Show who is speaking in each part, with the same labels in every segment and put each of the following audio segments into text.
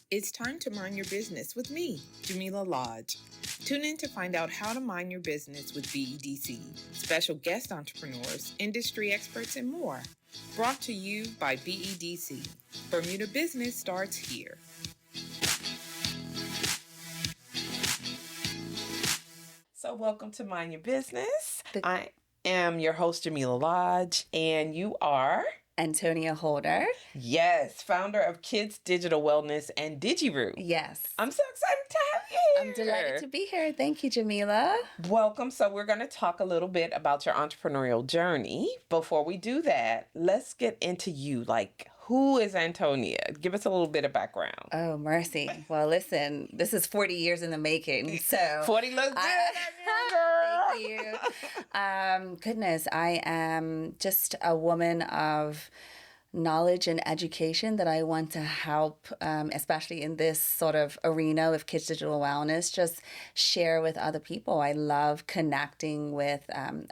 Speaker 1: It's time to mind your business with me, Jamillah Lodge. Tune in to find out how to mind your business with BEDC, special guest entrepreneurs, industry experts, and more. Brought to you by BEDC. Bermuda business starts here. So welcome to Mind Your Business. I am your host, Jamillah Lodge, and you are...
Speaker 2: Antonia Holder.
Speaker 1: Yes, founder of Kids Digital Wellness and DigiRoo.
Speaker 2: Yes.
Speaker 1: I'm so excited to have you here.
Speaker 2: I'm delighted to be here. Thank you, Jamillah.
Speaker 1: Welcome. So we're going to talk a little bit about your entrepreneurial journey. Before we do that, let's get into you. Like, who is Antonia? Give us a little bit of background.
Speaker 2: Oh, mercy. Well, listen, this is 40 years in the making. So
Speaker 1: 40 looks good.
Speaker 2: Thank you. Goodness, I am just a woman of knowledge and education that I want to help, especially in this sort of arena of kids digital wellness, just share with other people. I love connecting with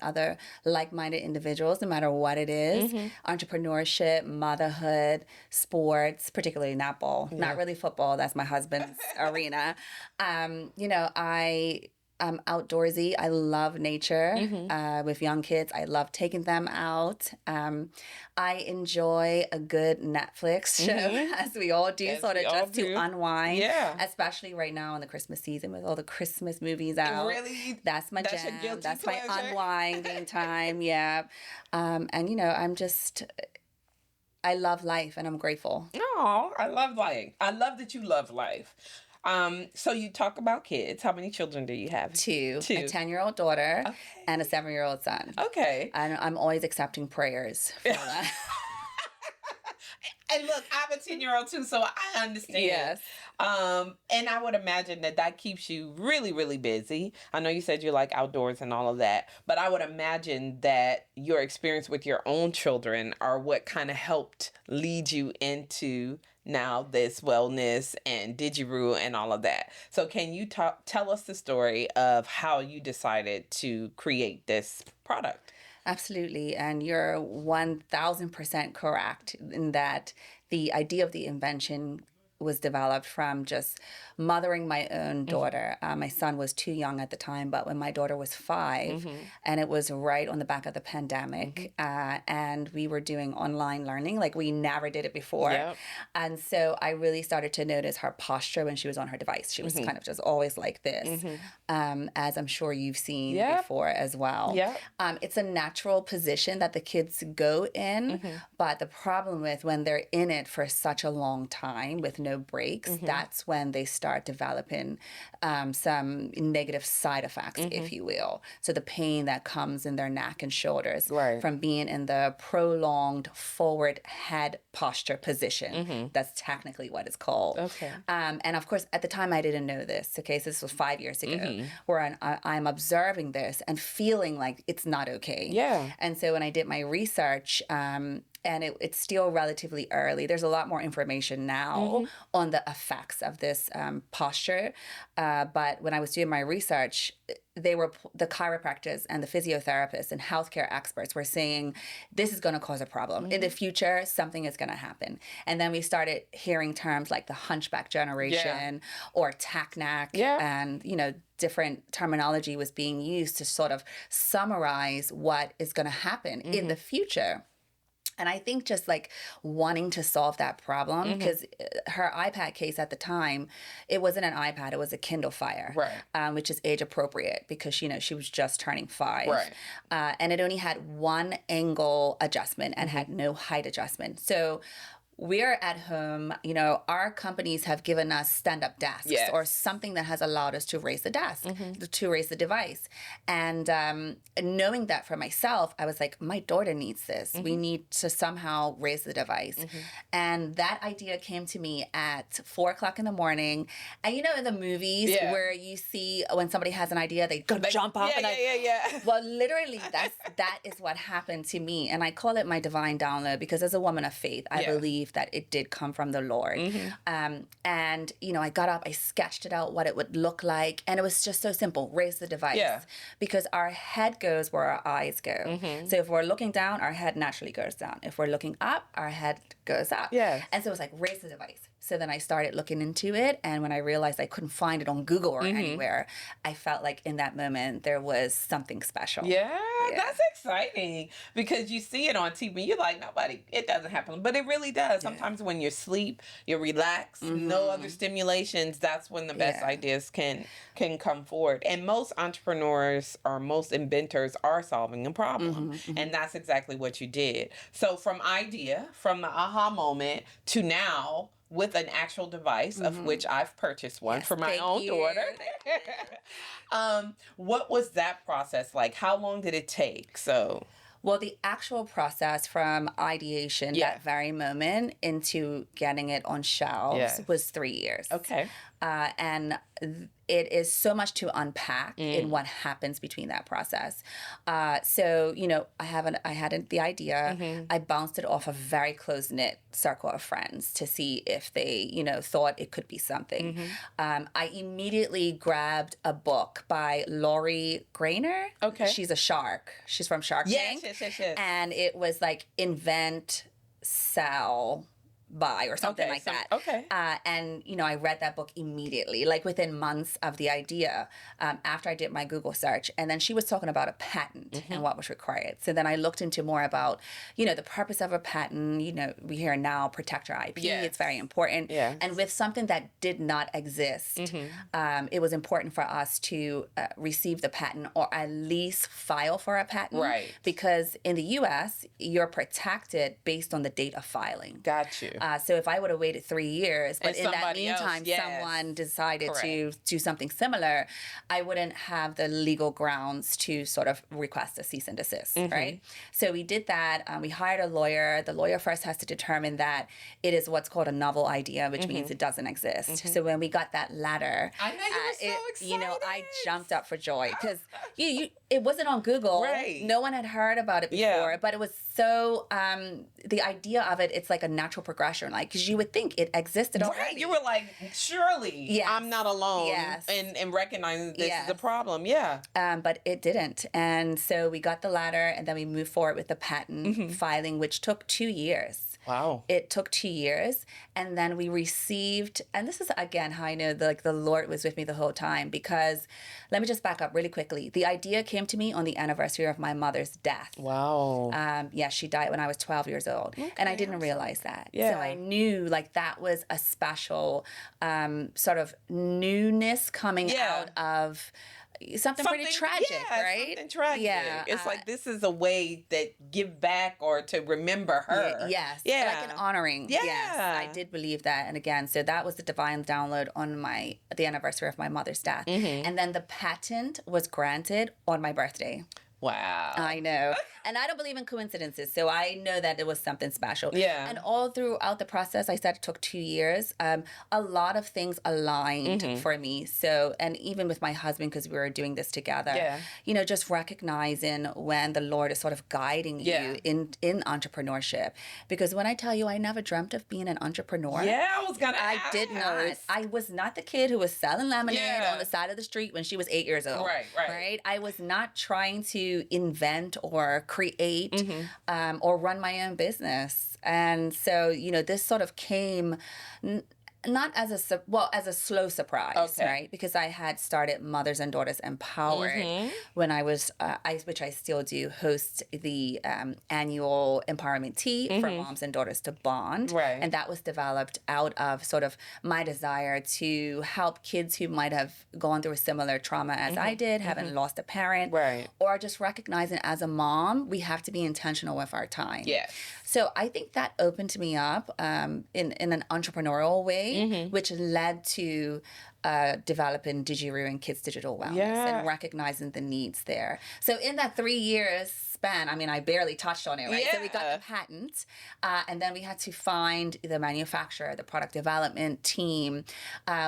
Speaker 2: other like-minded individuals, no matter what it is. Entrepreneurship, motherhood, sports, particularly netball, not really football. That's my husband's arena. I'm outdoorsy. I love nature. With young kids, I love taking them out. I enjoy a good Netflix show, as we all do, to unwind.
Speaker 1: Yeah.
Speaker 2: Especially right now in the Christmas season with all the Christmas movies out.
Speaker 1: Really?
Speaker 2: That's my jam. That's my unwinding time. Yeah. I love life and I'm grateful.
Speaker 1: Oh, I love life. I love that you love life. So you talk about kids. How many children do you have?
Speaker 2: Two. A 10-year-old daughter and a 7-year-old son. Okay. And I'm always accepting prayers for that.
Speaker 1: And look, I have a 10-year-old too, so I understand. Yes. And I would imagine that keeps you really, really busy. I know you said you like outdoors and all of that, but I would imagine that your experience with your own children are what kind of helped lead you into now this wellness and DigiRoo and all of that. So can you tell us the story of how you decided to create this product?
Speaker 2: Absolutely. And you're 1,000% correct in that the idea of the invention was developed from just mothering my own daughter. My son was too young at the time, but when my daughter was 5, and it was right on the back of the pandemic, and we were doing online learning like we never did it before. Yep. And so I really started to notice her posture when she was on her device. She was kind of just always like this, as I'm sure you've seen before as well. Yep. It's a natural position that the kids go in, but the problem with when they're in it for such a long time with no breaks, that's when they start developing some negative side effects, if you will. So the pain that comes in their neck and shoulders from being in the prolonged forward head posture position. That's technically what it's called. Okay. And of course, at the time I didn't know this. Okay, so this was 5 years ago, where I'm observing this and feeling like it's not okay. Yeah. And so when I did my research, and it's still relatively early. There's a lot more information now on the effects of this posture. But when I was doing my research, the chiropractors and the physiotherapists and healthcare experts were saying, this is going to cause a problem. In the future, something is going to happen. And then we started hearing terms like the hunchback generation or tack neck. And, different terminology was being used to sort of summarize what is going to happen in the future. And I think just like wanting to solve that problem, because her iPad case at the time, it wasn't an iPad, it was a Kindle Fire, which is age appropriate because, she was just turning 5. Right. And it only had one angle adjustment and had no height adjustment. So we're at home, our companies have given us stand-up desks or something that has allowed us to raise the desk, to raise the device. And knowing that for myself, I was like, my daughter needs this. We need to somehow raise the device. And that idea came to me at 4 o'clock in the morning. And in the movies where you see when somebody has an idea, they go jump up. Well, literally, that is what happened to me. And I call it my divine download because as a woman of faith, I believe that it did come from the Lord. And, I got up, I sketched it out, what it would look like. And it was just so simple. Raise the device. Because our head goes where our eyes go. So if we're looking down, our head naturally goes down. If we're looking up, our head goes up. And so it's like, raise the device. So then I started looking into it. And when I realized I couldn't find it on Google or anywhere, I felt like in that moment there was something special.
Speaker 1: Yeah, that's exciting because you see it on TV. You're like, it doesn't happen. But it really does. Sometimes when you're asleep, you're relaxed, no other stimulations, that's when the best ideas can come forward. And most entrepreneurs or most inventors are solving a problem. And that's exactly what you did. So from idea, from the aha moment to now, with an actual device, of which I've purchased one for my own daughter. What was that process like? How long did it take?
Speaker 2: Well, the actual process from ideation, that very moment, into getting it on shelves was 3 years.
Speaker 1: Okay.
Speaker 2: And it is so much to unpack in what happens between that process. So, I had the idea. I bounced it off a very close-knit circle of friends to see if they, thought it could be something. I immediately grabbed a book by Lori Grainer.
Speaker 1: Okay.
Speaker 2: She's a shark. She's from Shark Tank.
Speaker 1: Yes.
Speaker 2: And it was like invent, sell, buy or something like that.
Speaker 1: Okay.
Speaker 2: And, I read that book immediately, like within months of the idea, after I did my Google search. And then she was talking about a patent and what was required. So then I looked into more about, the purpose of a patent. We hear now protect your IP.
Speaker 1: Yes.
Speaker 2: It's very important.
Speaker 1: Yes.
Speaker 2: And with something that did not exist, it was important for us to receive the patent or at least file for a patent.
Speaker 1: Right.
Speaker 2: Because in the U.S., you're protected based on the date of filing.
Speaker 1: Got you.
Speaker 2: So if I would have waited 3 years, but in that meantime,
Speaker 1: else,
Speaker 2: someone decided to do something similar, I wouldn't have the legal grounds to sort of request a cease and desist, right? So we did that. We hired a lawyer. The lawyer first has to determine that it is what's called a novel idea, which means it doesn't exist. So when we got that letter,
Speaker 1: I know you were so excited.
Speaker 2: I jumped up for joy because it wasn't on Google.
Speaker 1: Right.
Speaker 2: No one had heard about it before, but it was so, the idea of it, it's like a natural progression, like, because you would think it existed already.
Speaker 1: Right. You were like, surely I'm not alone in recognizing this is a problem. Yeah.
Speaker 2: But it didn't. And so we got the letter and then we moved forward with the patent filing, which took 2 years.
Speaker 1: Wow.
Speaker 2: It took 2 years. And then we received, and this is again how I know the Lord was with me the whole time, because let me just back up really quickly. The idea came to me on the anniversary of my mother's death.
Speaker 1: Wow.
Speaker 2: She died when I was 12 years old. Okay, and I didn't realize that.
Speaker 1: Yeah.
Speaker 2: So I knew like that was a special sort of newness coming out of something pretty tragic, right?
Speaker 1: Something tragic.
Speaker 2: Yeah.
Speaker 1: It's like this is a way that give back or to remember her.
Speaker 2: Yes.
Speaker 1: Yeah.
Speaker 2: Like an honoring.
Speaker 1: Yeah.
Speaker 2: Yes. I did believe that. And again, so that was the divine download on the anniversary of my mother's death. And then the patent was granted on my birthday.
Speaker 1: Wow.
Speaker 2: I know. And I don't believe in coincidences, so I know that it was something special.
Speaker 1: Yeah.
Speaker 2: And all throughout the process, I said it took 2 years. A lot of things aligned for me. So, and even with my husband, because we were doing this together, just recognizing when the Lord is sort of guiding you in entrepreneurship. Because when I tell you, I never dreamt of being an entrepreneur.
Speaker 1: Yeah, I was gonna ask.
Speaker 2: I did not. I was not the kid who was selling lemonade on the side of the street when she was 8 years old. Right. I was not trying to invent or create or run my own business. And so, this sort of came not as as a slow surprise, right? Because I had started Mothers and Daughters Empowered when I was, which I still do, host the annual empowerment tea for moms and daughters to bond.
Speaker 1: Right.
Speaker 2: And that was developed out of sort of my desire to help kids who might have gone through a similar trauma as I did, having lost a parent, or just recognizing as a mom, we have to be intentional with our time.
Speaker 1: Yeah.
Speaker 2: So I think that opened me up in an entrepreneurial way, which led to developing DigiRoo and Kids Digital Wellness and recognizing the needs there. So in that 3 years span, I mean, I barely touched on it, right? So we got the patent, and then we had to find the manufacturer, the product development team.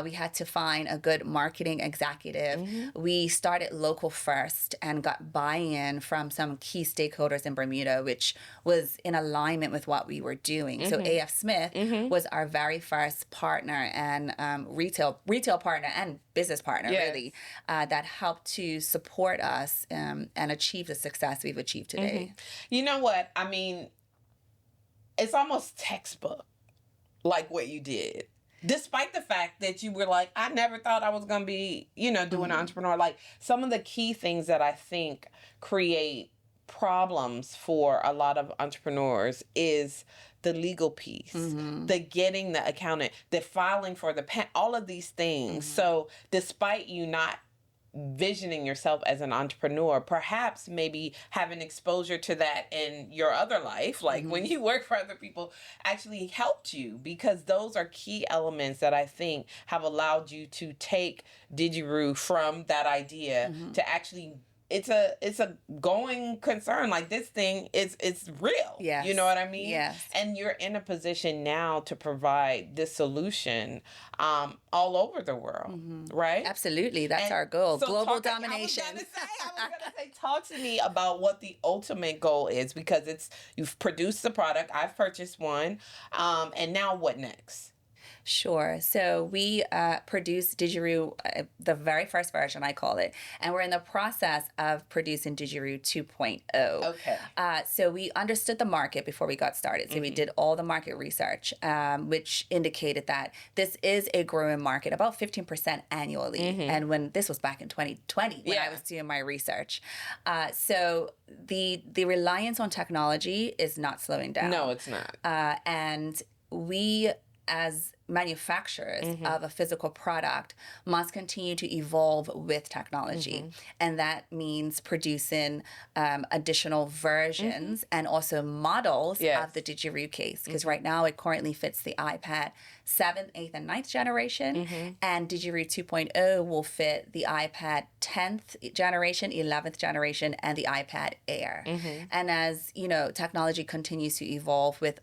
Speaker 2: We had to find a good marketing executive. We started local first and got buy-in from some key stakeholders in Bermuda, which was in alignment with what we were doing. So A.F. Smith was our very first partner and retail partner and business partner, really, that helped to support us and achieve the success we've achieved today.
Speaker 1: You know what? I mean, it's almost textbook, like what you did. Despite the fact that you were like, I never thought I was going to be, doing entrepreneur. Like, some of the key things that I think create problems for a lot of entrepreneurs is the legal piece, the getting the accountant, the filing for the all of these things. So despite you not visioning yourself as an entrepreneur, perhaps maybe having exposure to that in your other life, like when you work for other people, actually helped you, because those are key elements that I think have allowed you to take DigiRoo from that idea to actually it's a going concern. Like, this thing it's real.
Speaker 2: Yes.
Speaker 1: You know what I mean?
Speaker 2: Yes.
Speaker 1: And you're in a position now to provide this solution all over the world, right?
Speaker 2: Absolutely. That's our goal.
Speaker 1: So
Speaker 2: Global domination.
Speaker 1: I was gonna say, talk to me about what the ultimate goal is, because you've produced the product, I've purchased one, and now what next?
Speaker 2: Sure. So we produced DigiRoo, the very first version, I call it, and we're in the process of producing DigiRoo 2.0.
Speaker 1: Okay.
Speaker 2: So we understood the market before we got started. So we did all the market research, which indicated that this is a growing market, about 15% annually. And when this was back in 2020, when I was doing my research. So the reliance on technology is not slowing down.
Speaker 1: No, it's not.
Speaker 2: And we, as manufacturers of a physical product, must continue to evolve with technology. And that means producing additional versions and also models of the DigiRoo case. Because right now it currently fits the iPad 7th, 8th, and 9th generation. And DigiRoo 2.0 will fit the iPad 10th generation, 11th generation, and the iPad Air. And as, technology continues to evolve with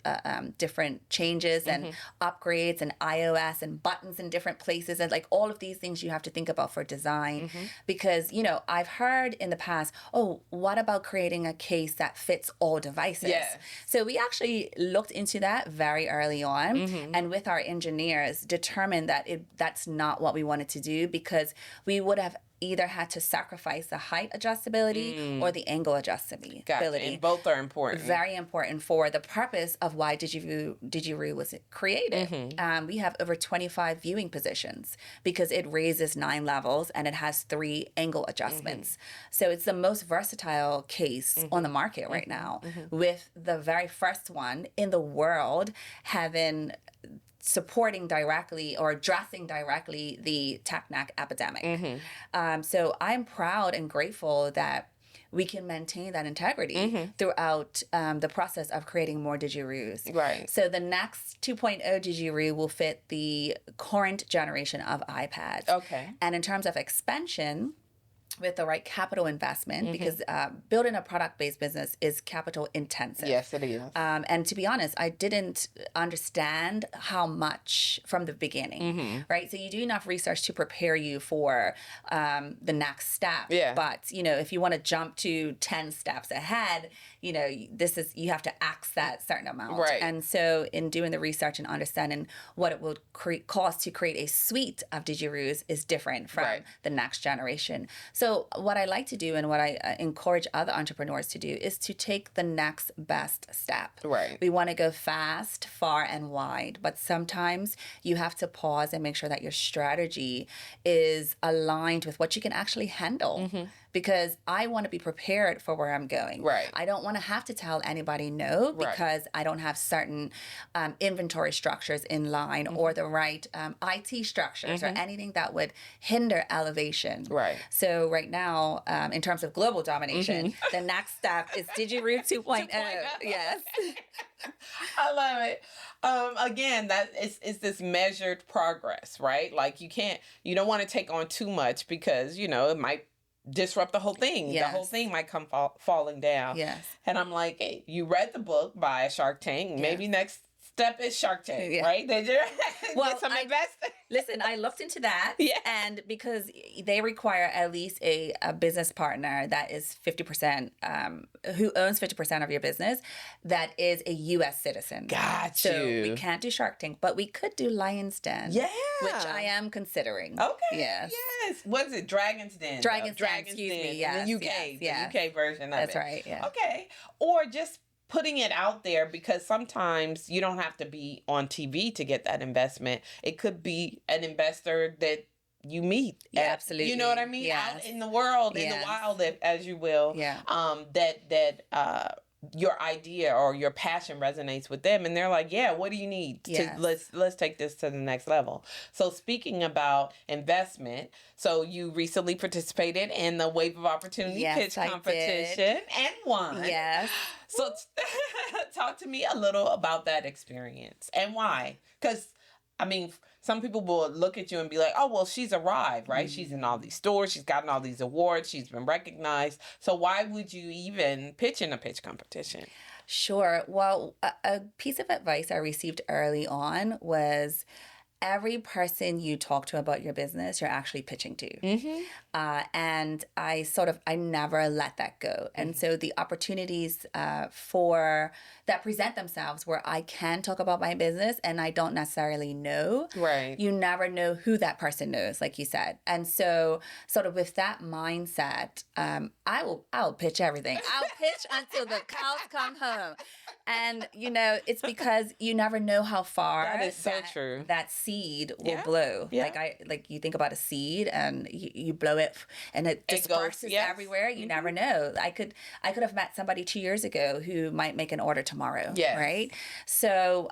Speaker 2: different changes and upgrades and iOS and buttons in different places, and like all of these things you have to think about for design. Because, I've heard in the past, oh, what about creating a case that fits all devices? So we actually looked into that very early on, and with our engineers determined that that's not what we wanted to do, because we would have either had to sacrifice the height adjustability or the angle adjustability.
Speaker 1: Gotcha. And both are important.
Speaker 2: Very important for the purpose of why DigiRoo was created. We have over 25 viewing positions because it raises 9 levels and it has 3 angle adjustments. So it's the most versatile case on the market right now, with the very first one in the world having supporting directly or addressing directly the tech neck epidemic. So I'm proud and grateful that we can maintain that integrity throughout the process of creating more DigiRoos.
Speaker 1: Right.
Speaker 2: So the next 2.0 DigiRoo will fit the current generation of iPads.
Speaker 1: Okay.
Speaker 2: And in terms of expansion, with the right capital investment, because building a product-based business is capital intensive.
Speaker 1: Yes, it is.
Speaker 2: And to be honest, I didn't understand how much from the beginning, right? So you do enough research to prepare you for the next step. But, if you want to jump to 10 steps ahead, you have to ask that certain amount.
Speaker 1: Right.
Speaker 2: And so in doing the research and understanding what it will cost to create a suite of DigiRoos is different from the next generation. So what I like to do and what I encourage other entrepreneurs to do is to take the next best step.
Speaker 1: Right.
Speaker 2: We want to go fast, far, and wide, but sometimes you have to pause and make sure that your strategy is aligned with what you can actually handle. Because I want to be prepared for where I'm going.
Speaker 1: Right.
Speaker 2: I don't want to have to tell anybody no because I don't have certain inventory structures in line or the right IT structures or anything that would hinder elevation.
Speaker 1: Right.
Speaker 2: So right now, in terms of global domination, the next step is DigiRoo 2.0. Yes.
Speaker 1: I love it. Again, that is this measured progress, right? Like you don't want to take on too much because, it might disrupt the whole thing.
Speaker 2: Yes.
Speaker 1: The whole thing might come falling down.
Speaker 2: Yes.
Speaker 1: And I'm like, hey, you read the book by Shark Tank. Maybe next step is Shark Tank, right? Did you get some investors?
Speaker 2: Listen, I looked into that.
Speaker 1: Yeah.
Speaker 2: And because they require at least a business partner that is 50%, who owns 50% of your business, that is a U.S. citizen.
Speaker 1: Got
Speaker 2: so
Speaker 1: you.
Speaker 2: We can't do Shark Tank, but we could do Lion's Den.
Speaker 1: Yeah.
Speaker 2: Which I am considering.
Speaker 1: Okay.
Speaker 2: Yes.
Speaker 1: Yes. What is it? Dragon's Den.
Speaker 2: Dragon's Den, excuse me. Yes,
Speaker 1: In the UK.
Speaker 2: yes.
Speaker 1: The UK version of
Speaker 2: That's
Speaker 1: it.
Speaker 2: right, yeah.
Speaker 1: Okay. Or just putting it out there, because sometimes you don't have to be on TV to get that investment. It could be an investor that you meet
Speaker 2: absolutely.
Speaker 1: You know what I mean?
Speaker 2: Yes.
Speaker 1: Out in the world, in the wild, as you will.
Speaker 2: Yeah.
Speaker 1: That your idea or your passion resonates with them, and they're like, yeah, what do you need to let's take this to the next level. So speaking about investment, so you recently participated in the Wave of Opportunity pitch competition and won.
Speaker 2: Yes.
Speaker 1: So talk to me a little about that experience and why. Because I mean, some people will look at you and be like, oh, well, she's arrived, right? She's in all these stores. She's gotten all these awards. She's been recognized. So why would you even pitch in a pitch competition?
Speaker 2: Sure. Well, a piece of advice I received early on was every person you talk to about your business, you're actually pitching to. And I never let that go. And so the opportunities that present themselves where I can talk about my business and I don't necessarily know.
Speaker 1: Right.
Speaker 2: You never know who that person knows, like you said. And so sort of with that mindset, I'll pitch everything. I'll pitch until the cows come home. And, it's because you never know how far
Speaker 1: that is so true.
Speaker 2: That seed will blow.
Speaker 1: Yeah.
Speaker 2: Like you think about a seed and you blow it and it disperses everywhere. You never know. I could have met somebody 2 years ago who might make an order tomorrow.
Speaker 1: Yes.
Speaker 2: Right. So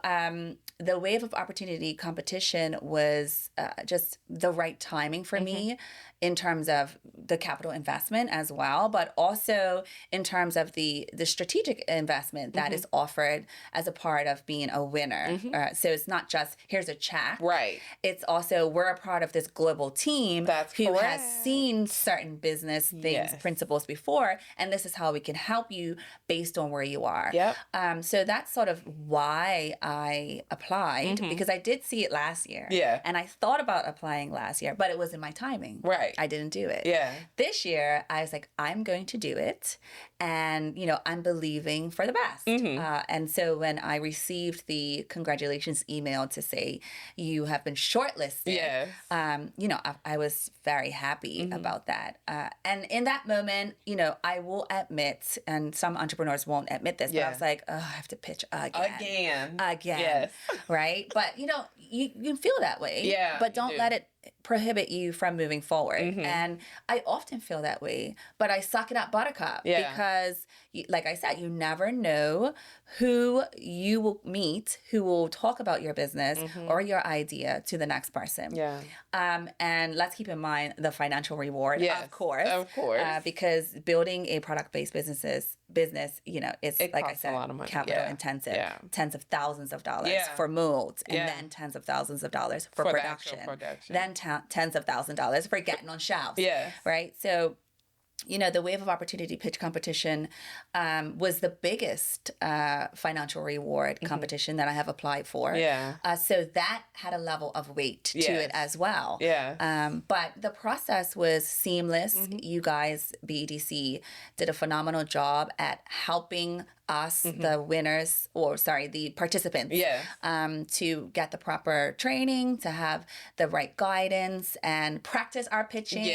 Speaker 2: the Wave of Opportunity competition was just the right timing for me in terms of the capital investment as well, but also in terms of the strategic investment that is offered as a part of being a winner. So it's not just, here's a check.
Speaker 1: Right.
Speaker 2: It's also, we're a part of this global team who has seen certain business things, principles before, and this is how we can help you based on where you are.
Speaker 1: Yep.
Speaker 2: So that's sort of why I applied, because I did see it last year.
Speaker 1: Yeah.
Speaker 2: And I thought about applying last year, but it wasn't my timing.
Speaker 1: Right.
Speaker 2: I didn't do it.
Speaker 1: Yeah.
Speaker 2: This year, I was like, I'm going to do it. And, I'm believing for the best. And so when I received the congratulations email to say you have been shortlisted, I was very happy about that. And in that moment, I will admit, and some entrepreneurs won't admit this, but I was like, oh, I have to pitch again.
Speaker 1: Yes.
Speaker 2: Right? But, you feel that way.
Speaker 1: Yeah.
Speaker 2: But don't let it prohibit you from moving forward. And I often feel that way, but I suck it up buttercup because, like I said, you never know who you will meet who will talk about your business or your idea to the next person.
Speaker 1: Yeah.
Speaker 2: And let's keep in mind the financial reward,
Speaker 1: yes,
Speaker 2: of course. Because building a product-based business, it's like I said,
Speaker 1: a lot of money.
Speaker 2: capital intensive, tens of thousands of dollars for molds, and then tens of thousands of dollars for production. Then tens of thousands of dollars for getting on shelves. Right? So, the Wave of Opportunity pitch competition was the biggest financial reward competition that I have applied for. So that had a level of weight to it as well. But the process was seamless. You guys, BEDC, did a phenomenal job at helping us, the participants, to get the proper training, to have the right guidance and practice our pitching.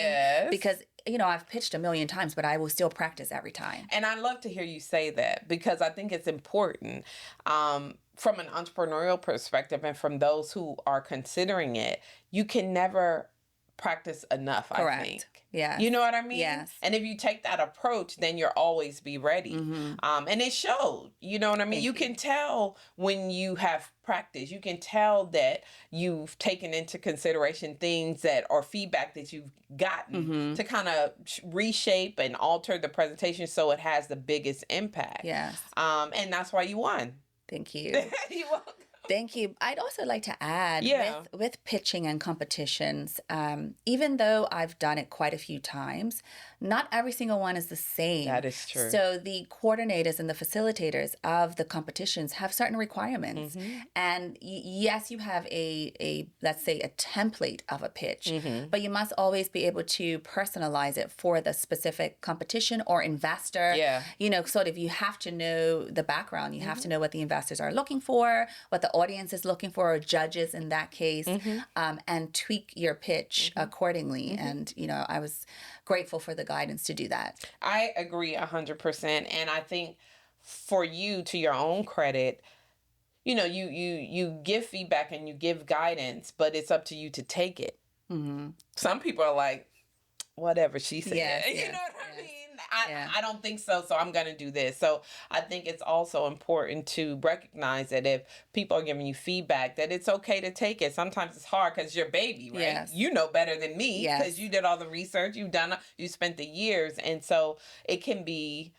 Speaker 2: Because I've pitched a million times, but I will still practice every time.
Speaker 1: And I love to hear you say that because I think it's important from an entrepreneurial perspective and from those who are considering it. You can never practice enough,
Speaker 2: Correct.
Speaker 1: I think.
Speaker 2: Yeah.
Speaker 1: You know what I mean?
Speaker 2: Yes.
Speaker 1: And if you take that approach, then you'll always be ready. And it showed. You know what I mean? You can tell when you have practice. You can tell that you've taken into consideration things or feedback that you've gotten to kind of reshape and alter the presentation so it has the biggest impact.
Speaker 2: Yes.
Speaker 1: And that's why you won.
Speaker 2: Thank you.
Speaker 1: You're welcome.
Speaker 2: Thank you. I'd also like to add with pitching and competitions, even though I've done it quite a few times, not every single one is the same.
Speaker 1: That is true.
Speaker 2: So the coordinators and the facilitators of the competitions have certain requirements. And yes, you have a let's say a template of a pitch, but you must always be able to personalize it for the specific competition or investor. Sort of you have to know the background. You have to know what the investors are looking for, what the audience is looking for, or judges in that case, and tweak your pitch accordingly. And, I was grateful for the guidance to do that.
Speaker 1: I agree 100%. And I think for you, to your own credit, you know, you give feedback and you give guidance, but it's up to you to take it. Mm-hmm. Some people are like, whatever she said.
Speaker 2: Yes,
Speaker 1: you
Speaker 2: yes,
Speaker 1: know what I
Speaker 2: yes.
Speaker 1: mean? I don't think so, so I'm going to do this. So I think it's also important to recognize that if people are giving you feedback, that it's okay to take it. Sometimes it's hard because you're baby, right?
Speaker 2: Yes.
Speaker 1: You know better than me because
Speaker 2: Yes.
Speaker 1: you did all the research, you spent the years. And so it can be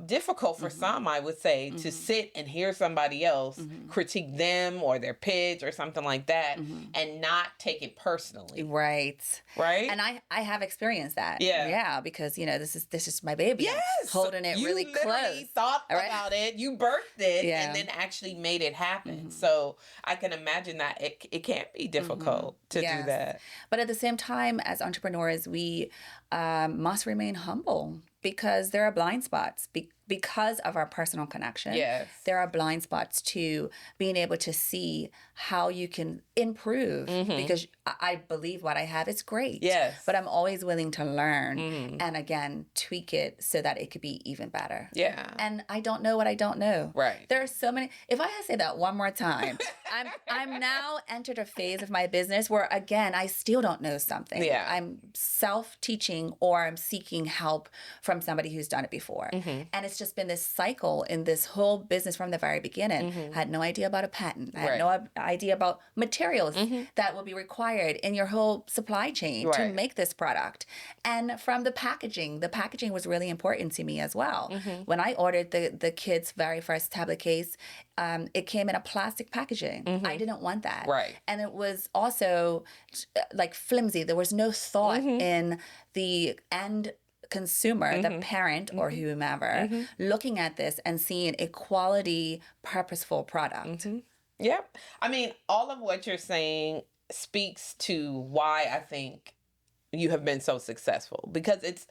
Speaker 1: difficult for some, I would say, to sit and hear somebody else critique them or their pitch or something like that and not take it personally.
Speaker 2: Right.
Speaker 1: Right?
Speaker 2: And I have experienced that.
Speaker 1: Yeah.
Speaker 2: Yeah, because, you know, this is my baby.
Speaker 1: Yes.
Speaker 2: I'm holding it really close.
Speaker 1: You literally thought about it, you birthed it, and then actually made it happen. So I can imagine that it can be difficult to do that.
Speaker 2: But at the same time, as entrepreneurs, we must remain humble, because there are blind spots because of our personal connection.
Speaker 1: Yes.
Speaker 2: There are blind spots to being able to see how you can improve, because I believe what I have is great.
Speaker 1: Yes.
Speaker 2: But I'm always willing to learn and, again, tweak it so that it could be even better.
Speaker 1: Yeah.
Speaker 2: And I don't know what I don't know.
Speaker 1: Right.
Speaker 2: There are so many. If I had to say that one more time, I'm now entered a phase of my business where, again, I still don't know something.
Speaker 1: Yeah.
Speaker 2: I'm self-teaching, or I'm seeking help from somebody who's done it before. And it's just been this cycle in this whole business from the very beginning. I had no idea about a patent. I had no idea about materials that will be required in your whole supply chain to make this product. And from the packaging was really important to me as well. When I ordered the kids' very first tablet case, it came in a plastic packaging. I didn't want that.
Speaker 1: Right.
Speaker 2: And it was also like flimsy. There was no thought in the end consumer, the parent or whomever, looking at this and seeing a quality, purposeful product.
Speaker 1: Yep. I mean, all of what you're saying speaks to why I think you have been so successful, because it's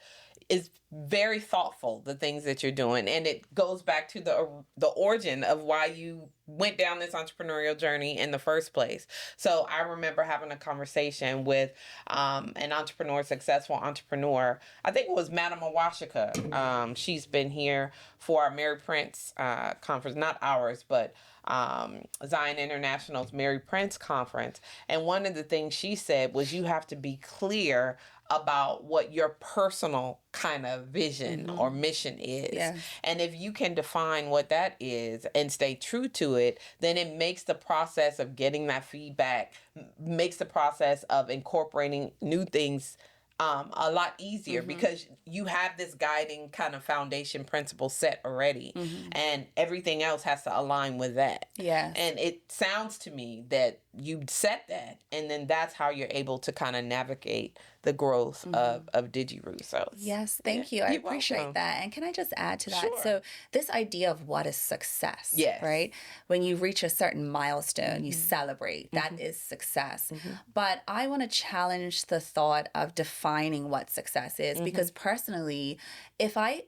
Speaker 1: very thoughtful, the things that you're doing, and it goes back to the origin of why you went down this entrepreneurial journey in the first place. So I remember having a conversation with an entrepreneur, successful entrepreneur. I think it was Madam Awashika. She's been here for our Mary Prince conference, not ours, but Zion International's Mary Prince conference. And one of the things she said was, you have to be clear about what your personal kind of vision or mission is.
Speaker 2: Yeah.
Speaker 1: And if you can define what that is and stay true to it, then it makes the process of getting that feedback, makes the process of incorporating new things a lot easier, because you have this guiding kind of foundation principle set already, and everything else has to align with that.
Speaker 2: Yeah.
Speaker 1: And it sounds to me that you set that, and then that's how you're able to kind of navigate the growth of DigiRoo. So
Speaker 2: yes, thank you. I appreciate that. And can I just add to that?
Speaker 1: Sure.
Speaker 2: So this idea of what is success,
Speaker 1: yes,
Speaker 2: right? When you reach a certain milestone, you celebrate. That is success. But I want to challenge the thought of defining what success is, because personally, if I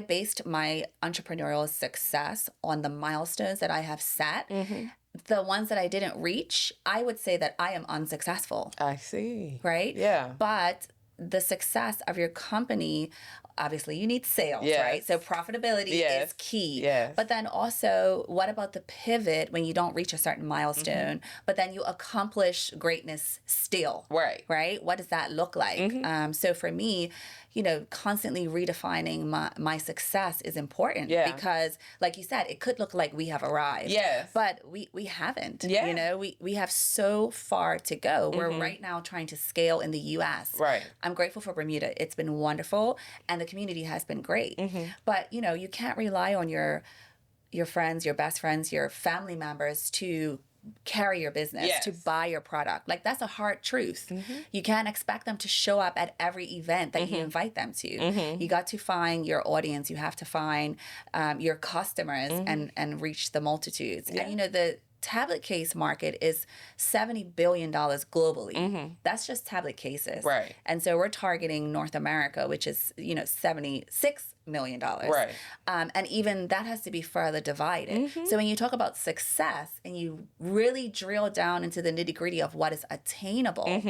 Speaker 2: based my entrepreneurial success on the milestones that I have set, the ones that I didn't reach, I would say that I am unsuccessful.
Speaker 1: I see.
Speaker 2: Right?
Speaker 1: Yeah.
Speaker 2: But the success of your company, obviously you need sales, right? So profitability is key.
Speaker 1: Yes.
Speaker 2: But then also, what about the pivot when you don't reach a certain milestone, but then you accomplish greatness still?
Speaker 1: Right.
Speaker 2: Right? What does that look like? So for me, you know, constantly redefining my success is important, because, like you said, it could look like we have arrived.
Speaker 1: Yes.
Speaker 2: But we haven't.
Speaker 1: Yeah.
Speaker 2: You know, we have so far to go. We're right now trying to scale in the U.S.
Speaker 1: Right.
Speaker 2: I'm grateful for Bermuda. It's been wonderful, and the community has been great. But, you know, you can't rely on your friends, your best friends, your family members to carry your business, to buy your product. Like, that's a hard truth. You can't expect them to show up at every event that you invite them to. You got to find your audience. You have to find your customers and reach the multitudes. And, you know, tablet case market is $70 billion globally. That's just tablet cases.
Speaker 1: Right.
Speaker 2: And so we're targeting North America, which is, $76 million.
Speaker 1: Right.
Speaker 2: And even that has to be further divided. So when you talk about success and you really drill down into the nitty gritty of what is attainable,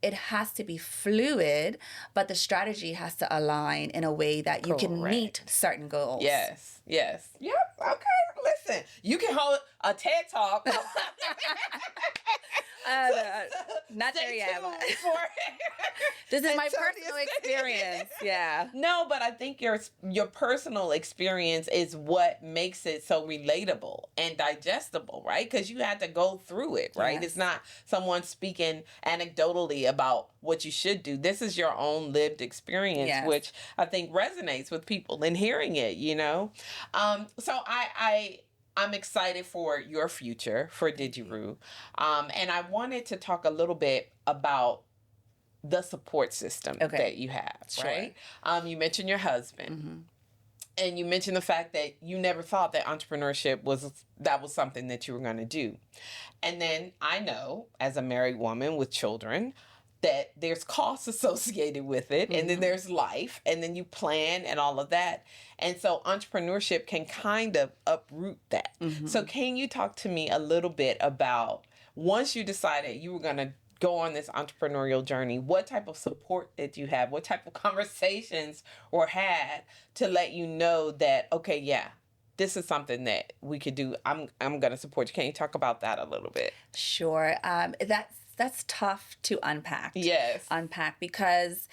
Speaker 2: it has to be fluid, but the strategy has to align in a way that you can meet certain goals.
Speaker 1: Yes. Yes. Yep. Okay. Listen, you can hold a TED Talk.
Speaker 2: Not there yet. This is my personal experience. Yeah.
Speaker 1: No, but I think your personal experience is what makes it so relatable and digestible, right? Because you had to go through it, right? Yes. It's not someone speaking anecdotally about what you should do. This is your own lived experience, yes. which I think resonates with people in hearing it, So I'm excited for your future for DigiRoo. And I wanted to talk a little bit about the support system that you have, right? You mentioned your husband. And you mentioned the fact that you never thought that entrepreneurship was something that you were going to do. And then I know, as a married woman with children, that there's costs associated with it, and then there's life, and then you plan and all of that. And so entrepreneurship can kind of uproot that. So can you talk to me a little bit about, once you decided you were going to go on this entrepreneurial journey, what type of support did you have? What type of conversations were had to let you know that, okay, yeah, this is something that we could do. I'm going to support you. Can you talk about that a little bit?
Speaker 2: Sure. That's tough to unpack.
Speaker 1: Yes.
Speaker 2: Because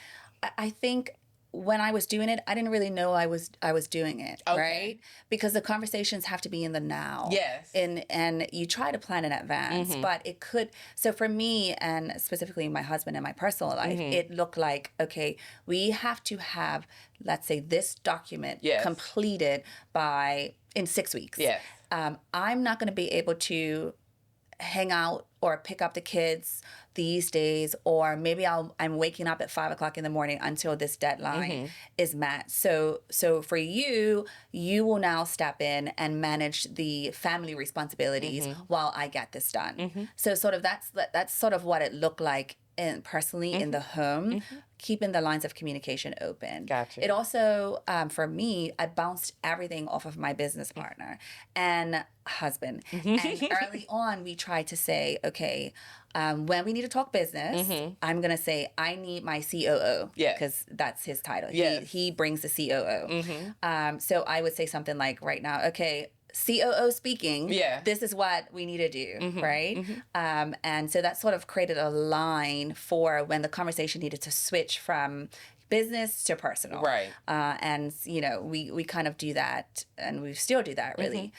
Speaker 2: I think when I was doing it, I didn't really know I was doing it, right? Because the conversations have to be in the now.
Speaker 1: Yes.
Speaker 2: And you try to plan in advance, but it could. So for me, and specifically my husband and my personal life, it looked like, okay, we have to have, let's say, this document completed in 6 weeks.
Speaker 1: Yes.
Speaker 2: I'm not going to be able to hang out or pick up the kids these days, or maybe I'm waking up at 5 o'clock in the morning until this deadline is met. So for you will now step in and manage the family responsibilities while I get this done. So sort of that's sort of what it looked like personally in the home, keeping the lines of communication open.
Speaker 1: Gotcha.
Speaker 2: It also, for me, I bounced everything off of my business partner and husband. And early on, we tried to say, okay, when we need to talk business, I'm going to say, I need my COO. Because that's his title.
Speaker 1: Yes.
Speaker 2: He brings the COO. So I would say something like right now, okay, COO speaking, this is what we need to do, right? And so that sort of created a line for when the conversation needed to switch from business to personal.
Speaker 1: Right.
Speaker 2: And, we kind of do that, and we still do that, really.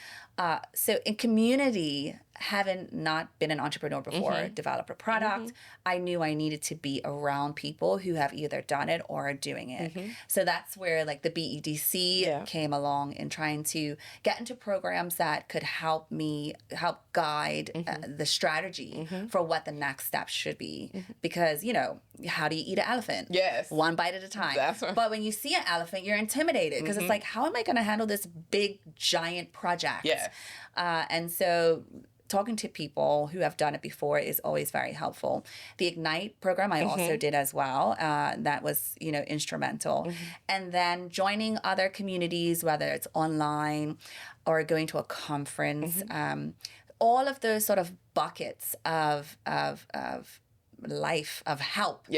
Speaker 2: So in community, having not been an entrepreneur before, developed a product, I knew I needed to be around people who have either done it or are doing it. So that's where like the BEDC came along in trying to get into programs that could help guide the strategy for what the next step should be. Because, how do you eat an elephant?
Speaker 1: Yes.
Speaker 2: One bite at a time.
Speaker 1: That's right.
Speaker 2: But when you see an elephant, you're intimidated because it's like, how am I going to handle this big, giant project?
Speaker 1: Yes.
Speaker 2: And so talking to people who have done it before is always very helpful. The Ignite program I also did as well. That was, instrumental. And then joining other communities, whether it's online or going to a conference, all of those sort of buckets of life, of help,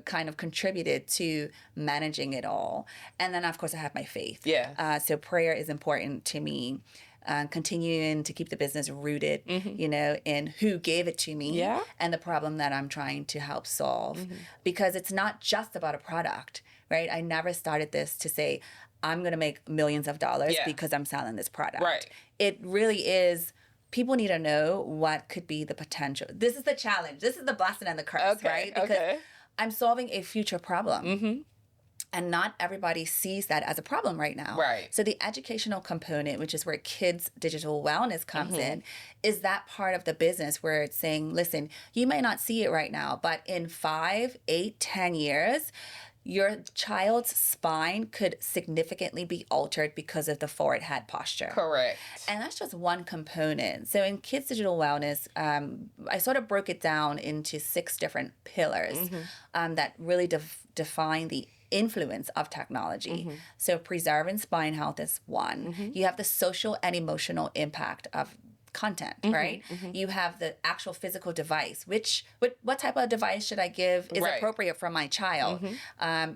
Speaker 2: kind of contributed to managing it all. And then, of course, I have my faith. So prayer is important to me. Continuing to keep the business rooted, in who gave it to me and the problem that I'm trying to help solve. Because it's not just about a product, right? I never started this to say, I'm going to make millions of dollars because I'm selling this product.
Speaker 1: Right.
Speaker 2: It really is, people need to know what could be the potential. This is the challenge. This is the blessing and the curse, right? Because I'm solving a future problem. And not everybody sees that as a problem right now.
Speaker 1: Right.
Speaker 2: So the educational component, which is where kids' digital wellness comes in, is that part of the business where it's saying, listen, you may not see it right now, but in 5, 8, 10 years, your child's spine could significantly be altered because of the forward head posture.
Speaker 1: Correct.
Speaker 2: And that's just one component. So in Kids Digital Wellness, I sort of broke it down into 6 different pillars that really define the influence of technology. So preserving spine health is one. You have the social and emotional impact of content, right? You have the actual physical device, what type of device should I give is appropriate for my child.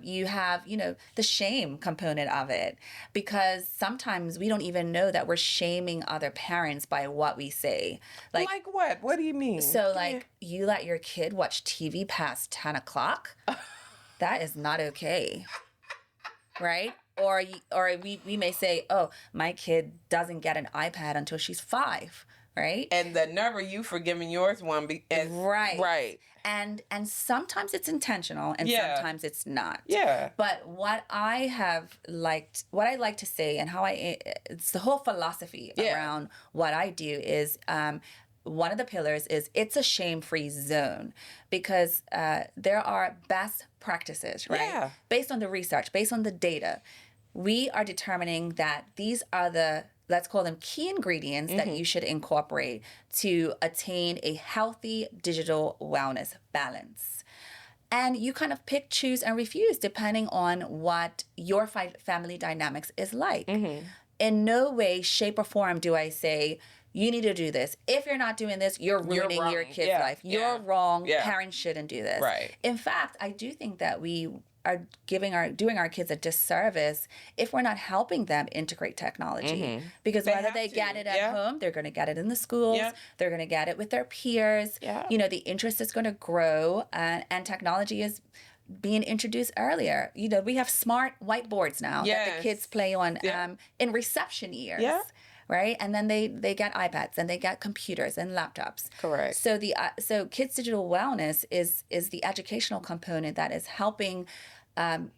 Speaker 2: You have, the shame component of it, because sometimes we don't even know that we're shaming other parents by what we say.
Speaker 1: Like what do you mean?
Speaker 2: So you let your kid watch TV past 10 o'clock, that is not okay. Right? Or we may say, oh, my kid doesn't get an iPad until she's 5, right?
Speaker 1: And the nerve of you for giving yours one. Right.
Speaker 2: And sometimes it's intentional and sometimes it's not.
Speaker 1: Yeah.
Speaker 2: But what I like to say, and it's the whole philosophy around what I do is, one of the pillars is it's a shame-free zone, because there are best practices, right?
Speaker 1: Yeah.
Speaker 2: Based on the research, based on the data, we are determining that these are the, let's call them, key ingredients that you should incorporate to attain a healthy digital wellness balance. And you kind of pick, choose, and refuse depending on what your family dynamics is like. In no way, shape, or form do I say, you need to do this. If you're not doing this, you're ruining your kid's life. You're wrong. Parents shouldn't do this.
Speaker 1: Right.
Speaker 2: In fact, I do think that we are doing our kids a disservice if we're not helping them integrate technology. Because whether they get it at home, they're going to get it in the schools. They're going to get it with their peers. The interest is going to grow, and technology is being introduced earlier. We have smart whiteboards now that the kids play on in reception years. Right? And then they get iPads and they get computers and laptops.
Speaker 1: Correct.
Speaker 2: So so Kids Digital Wellness is the educational component that is helping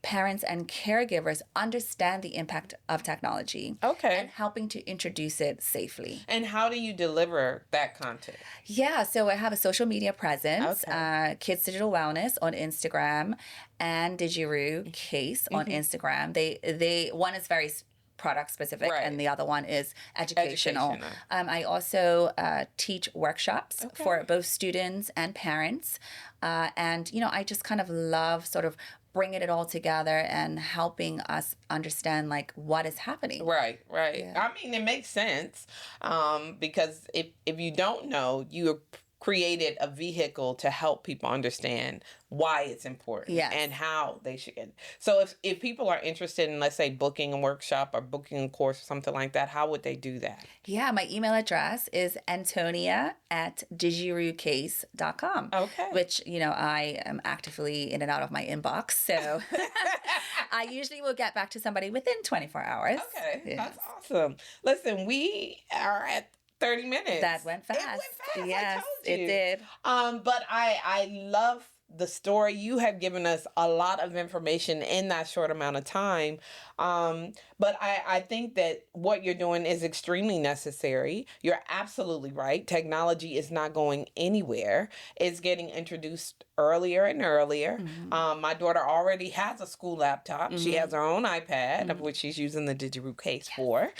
Speaker 2: parents and caregivers understand the impact of technology.
Speaker 1: Okay.
Speaker 2: And helping to introduce it safely.
Speaker 1: And how do you deliver that content?
Speaker 2: Yeah, so I have a social media presence,
Speaker 1: Okay.
Speaker 2: Kids Digital Wellness on Instagram, and DigiRoo Case on Instagram. They one is very product specific, and the other one is educational. I also teach workshops for both students and parents, and I just kind of love sort of bringing it all together and helping us understand what is happening.
Speaker 1: Right. I mean, it makes sense, because if you don't know, you created a vehicle to help people understand why it's important and how they should get it. So if people are interested in, let's say, booking a workshop or booking a course or something like that, how would they do that?
Speaker 2: Yeah, my email address is Antonia@DigiRooCase.com. Okay. Which, I am actively in and out of my inbox. So I usually will get back to somebody within 24 hours.
Speaker 1: Okay. That's awesome. Listen, we are at 30 minutes.
Speaker 2: That went fast.
Speaker 1: It went fast.
Speaker 2: Yes, it did.
Speaker 1: But I love the story. You have given us a lot of information in that short amount of time. But I think that what you're doing is extremely necessary. You're absolutely right. Technology is not going anywhere. It's getting introduced earlier and earlier. My daughter already has a school laptop. She has her own iPad, of which she's using the DigiRoo Case for.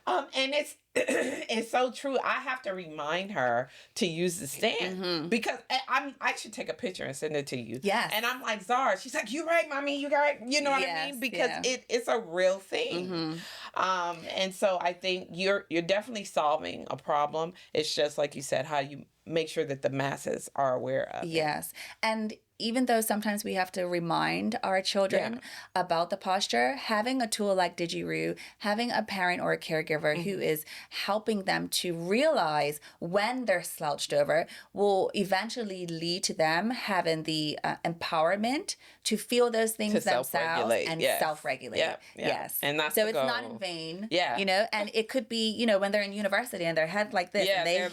Speaker 1: And it's so true. I have to remind her to use the stand because I should take a picture and send it to you.
Speaker 2: Yes.
Speaker 1: And I'm like, Zara, she's like, you right, mommy, you right. You know what I mean? Because it's a real thing. And so I think you're definitely solving a problem. It's just like you said, how you make sure that the masses are aware of it.
Speaker 2: Yes. And even though sometimes we have to remind our children about the posture, having a tool like DigiRoo, having a parent or a caregiver who is helping them to realize when they're slouched over will eventually lead to them having the empowerment to feel those things themselves and self-regulate. Yes.
Speaker 1: And that's
Speaker 2: so it's not in vain. And it could be, when they're in university and their head like this and they hear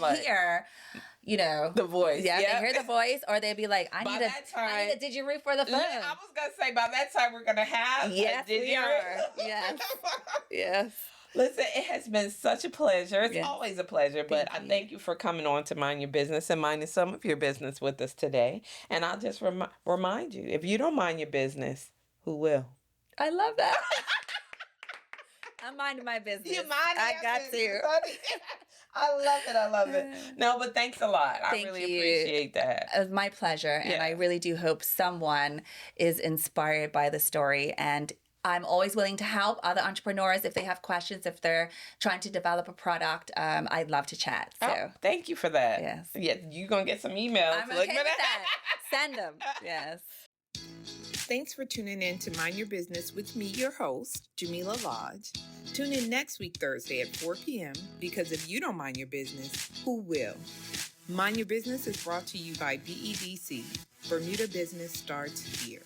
Speaker 1: the voice.
Speaker 2: Yeah, they hear the voice, or they'd be like, I need a DigiRoo for the phone.
Speaker 1: I was going to say, by that time, we're going to have a DigiRoo.
Speaker 2: Yes.
Speaker 1: Listen, it has been such a pleasure. It's
Speaker 2: Yes.
Speaker 1: always a pleasure, but I thank you for coming on to Mind Your Business and minding some of your business with us today. And I'll just remind you, if you don't mind your business, who will?
Speaker 2: I love that. I'm minding my business.
Speaker 1: You mind
Speaker 2: I
Speaker 1: your
Speaker 2: got
Speaker 1: business,
Speaker 2: to.
Speaker 1: honey. I love it. I love it. No, but thanks a lot. I really appreciate that.
Speaker 2: It was my pleasure.
Speaker 1: Yeah.
Speaker 2: And I really do hope someone is inspired by the story. And I'm always willing to help other entrepreneurs if they have questions, if they're trying to develop a product. I'd love to chat. So
Speaker 1: thank you for that.
Speaker 2: Yes.
Speaker 1: Yeah, you're going to get some emails.
Speaker 2: I'm okay with that. Send them. Yes.
Speaker 1: Thanks for tuning in to Mind Your Business with me, your host, Jamillah Lodge. Tune in next week, Thursday at 4 p.m. because if you don't mind your business, who will? Mind Your Business is brought to you by BEDC. Bermuda Business Starts Here.